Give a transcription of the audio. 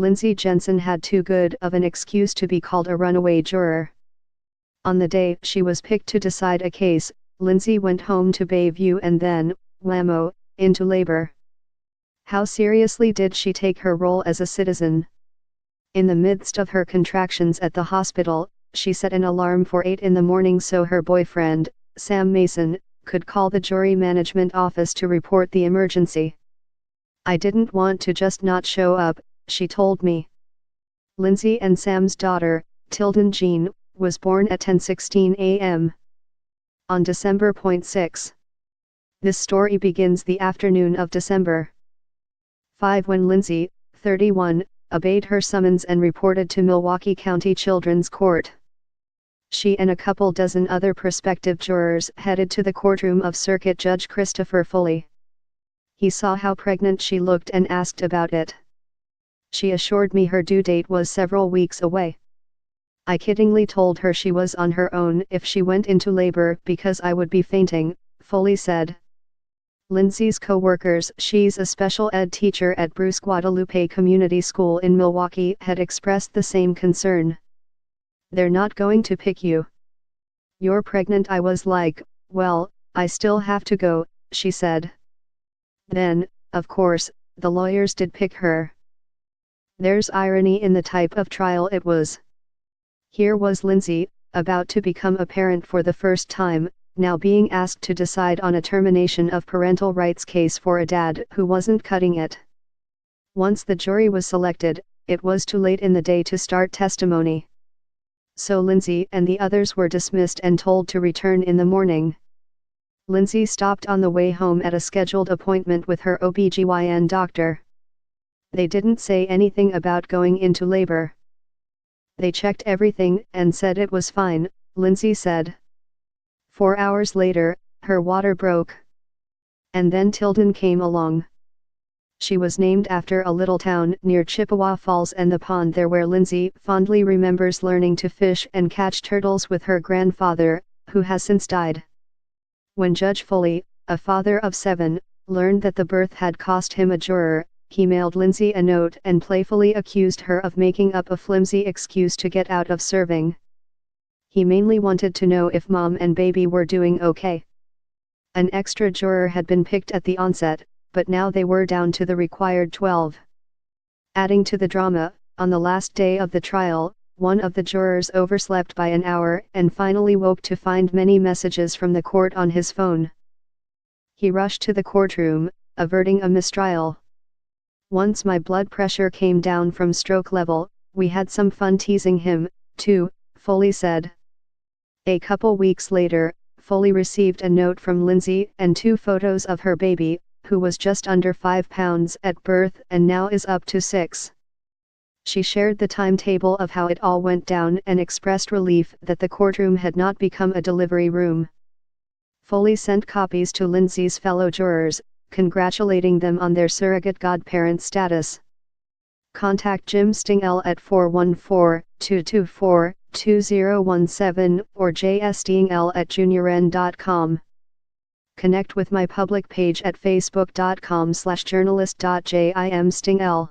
Lindsay Jensen had too good of an excuse to be called a runaway juror. On the day she was picked to decide a case, Lindsay went home to Bayview and then, whammo, into labor. How seriously did she take her role as a citizen? In the midst of her contractions at the hospital, she set an alarm for 8 in the morning so her boyfriend, Sam Mason, could call the jury management office to report the emergency. "I didn't want to just not show up," she told me. Lindsay and Sam's daughter, Tilden Jean, was born at 10:16 a.m. on December 6. This story begins the afternoon of December 5 when Lindsay, 31, obeyed her summons and reported to Milwaukee County Children's Court. She and a couple dozen other prospective jurors headed to the courtroom of Circuit Judge Christopher Foley. He saw how pregnant she looked and asked about it. She assured me her due date was several weeks away. I kiddingly told her she was on her own if she went into labor because I would be fainting, Foley said. Lindsay's co-workers, she's a special ed teacher at Bruce Guadalupe Community School in Milwaukee, had expressed the same concern. "They're not going to pick you. You're pregnant." I was like, "Well, I still have to go," she said. Then, of course, the lawyers did pick her. There's irony in the type of trial it was. Here was Lindsay, about to become a parent for the first time, now being asked to decide on a termination of parental rights case for a dad who wasn't cutting it. Once the jury was selected, it was too late in the day to start testimony. So Lindsay and the others were dismissed and told to return in the morning. Lindsay stopped on the way home at a scheduled appointment with her OB/GYN doctor. They didn't say anything about going into labor. "They checked everything and said it was fine," Lindsay said. 4 hours later, her water broke. And then Tilden came along. She was named after a little town near Chippewa Falls and the pond there where Lindsay fondly remembers learning to fish and catch turtles with her grandfather, who has since died. When Judge Foley, a father of 7, learned that the birth had cost him a juror, he mailed Lindsay a note and playfully accused her of making up a flimsy excuse to get out of serving. He mainly wanted to know if mom and baby were doing okay. An extra juror had been picked at the onset, but now they were down to the required 12. Adding to the drama, on the last day of the trial, one of the jurors overslept by an hour and finally woke to find many messages from the court on his phone. He rushed to the courtroom, averting a mistrial. "Once my blood pressure came down from stroke level, we had some fun teasing him, too," Foley said. A couple weeks later, Foley received a note from Lindsay and 2 photos of her baby, who was just under 5 pounds at birth and now is up to 6. She shared the timetable of how it all went down and expressed relief that the courtroom had not become a delivery room. Foley sent copies to Lindsay's fellow jurors, congratulating them on their surrogate godparent status. Contact Jim Stingl at 414-224-2017 or jstingl@juniorn.com. Connect with my public page at facebook.com/journalist.jimstingl.